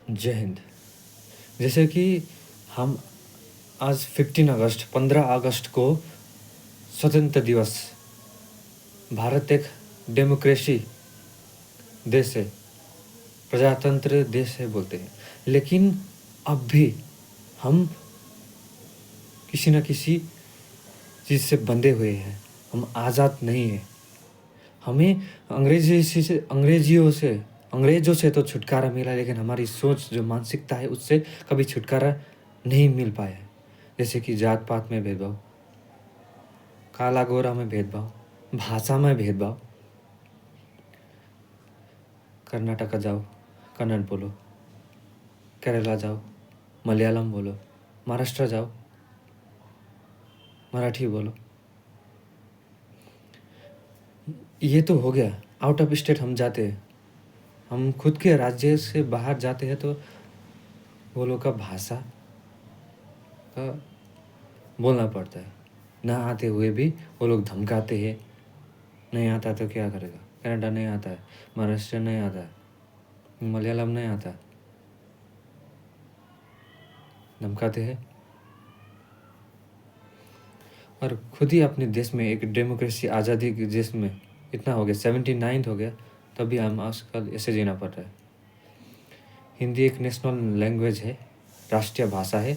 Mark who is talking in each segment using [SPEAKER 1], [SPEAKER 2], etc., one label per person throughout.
[SPEAKER 1] जय हिंद। जैसे कि हम आज 15 अगस्त को स्वतंत्र दिवस। भारत एक डेमोक्रेसी देश है, प्रजातंत्र देश है बोलते हैं, लेकिन अब भी हम किसी न किसी चीज़ से बंधे हुए हैं। हम आज़ाद नहीं हैं। हमें अंग्रेज़ों से तो छुटकारा मिला, लेकिन हमारी सोच जो मानसिकता है उससे कभी छुटकारा नहीं मिल पाया है। जैसे कि जात पात में भेदभाव, काला गोरा में भेदभाव, भाषा में भेदभाव। कर्नाटक जाओ कन्नड़ बोलो, केरला जाओ मलयालम बोलो, महाराष्ट्र जाओ मराठी बोलो। ये तो हो गया, आउट ऑफ स्टेट हम जाते हैं, हम खुद के राज्य से बाहर जाते हैं तो वो लोग का भाषा का बोलना पड़ता है। ना आते हुए भी वो लोग धमकाते हैं, नहीं आता तो क्या करेगा, कनाडा नहीं आता है, महाराष्ट्र नहीं आता है, मलयालम नहीं आता, धमकाते हैं। और खुद ही अपने देश में एक डेमोक्रेसी आज़ादी के देश में इतना हो गया, 79 हो गया, तभी हम आजकल ऐसे जीना पड़ रहा है। हिंदी एक नेशनल लैंग्वेज है, राष्ट्रीय भाषा है,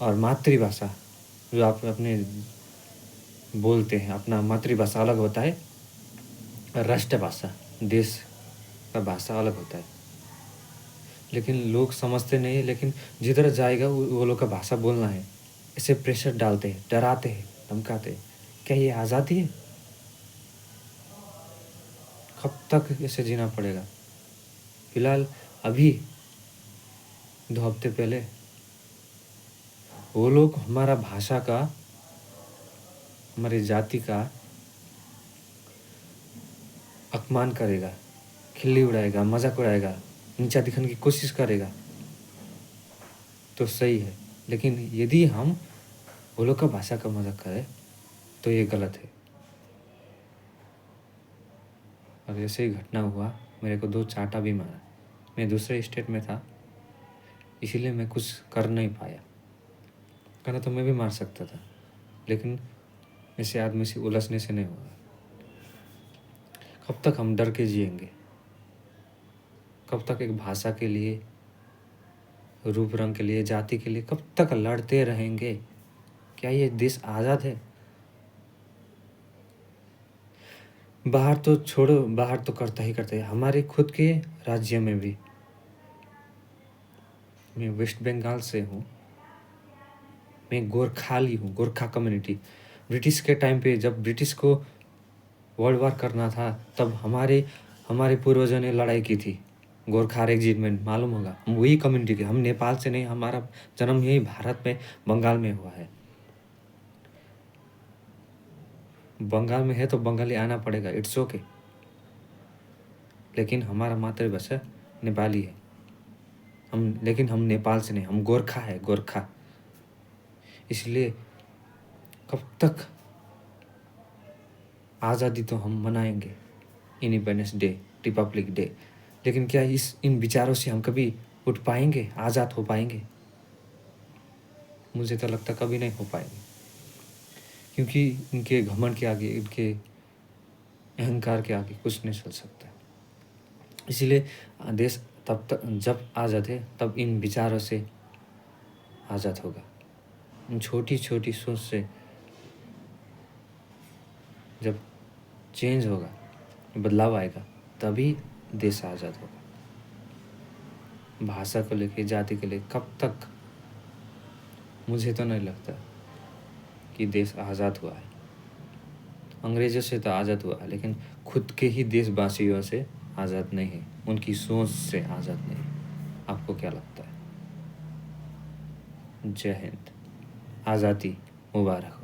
[SPEAKER 1] और मातृभाषा जो आप अपने बोलते हैं, अपना मातृभाषा अलग होता है और राष्ट्रीय भाषा देश का भाषा अलग होता है। लेकिन लोग समझते नहीं है, लेकिन जिधर जाएगा वो लोग का भाषा बोलना है, ऐसे प्रेशर डालते हैं, डराते हैं, धमकाते हैं। क्या ये आज़ादी है? कब तक ऐसे जीना पड़ेगा? फिलहाल अभी 2 हफ्ते पहले वो लोग हमारा भाषा का, हमारी जाति का अपमान करेगा, खिल्ली उड़ाएगा, मजाक उड़ाएगा, नीचा दिखाने की कोशिश करेगा तो सही है, लेकिन यदि हम वो लोग का भाषा का मजाक करें तो ये गलत है। और ऐसे ही घटना हुआ, मेरे को 2 चाटा भी मारा। मैं दूसरे स्टेट में था, इसीलिए मैं कुछ कर नहीं पाया, करना तो मैं भी मार सकता था, लेकिन ऐसे आदमी से उलझने से नहीं होगा। कब तक हम डर के जिएंगे? कब तक एक भाषा के लिए, रूप रंग के लिए, जाति के लिए कब तक लड़ते रहेंगे? क्या ये देश आज़ाद है? बाहर तो छोड़ो, बाहर तो करता ही करता है, हमारे खुद के राज्य में भी। मैं वेस्ट बंगाल से हूँ, मैं गोरखाली हूँ, गोरखा कम्युनिटी। ब्रिटिश के टाइम पे जब ब्रिटिश को वर्ल्ड वार करना था, तब हमारे पूर्वजों ने लड़ाई की थी, गोरखा रेजिमेंट, मालूम होगा। हम वही कम्युनिटी के, हम नेपाल से नहीं, हमारा जन्म यही भारत में बंगाल में हुआ है। बंगाल में है तो बंगाली आना पड़ेगा, इट्स ओके, लेकिन हमारा मातृभाषा नेपाली है। लेकिन हम नेपाल से नहीं, हम गोरखा है, गोरखा। इसलिए कब तक आज़ादी तो हम मनाएंगे, इंडिपेंडेंस डे, रिपब्लिक डे, लेकिन क्या इन विचारों से हम कभी उठ पाएंगे, आज़ाद हो पाएंगे? मुझे तो लगता कभी नहीं हो पाएंगे, क्योंकि इनके घमंड के आगे, इनके अहंकार के आगे कुछ नहीं चल सकता। इसीलिए देश तब तक जब आज़ाद है, तब इन विचारों से आज़ाद होगा। इन छोटी छोटी सोच से जब चेंज होगा, बदलाव आएगा, तभी देश आज़ाद होगा। भाषा को लेके, जाति के लिए कब तक? मुझे तो नहीं लगता कि देश आज़ाद हुआ है। अंग्रेज़ों से तो आज़ाद हुआ, लेकिन खुद के ही देशवासियों से आज़ाद नहीं है, उनकी सोच से आज़ाद नहीं है। आपको क्या लगता है? जय हिंद, आज़ादी मुबारक।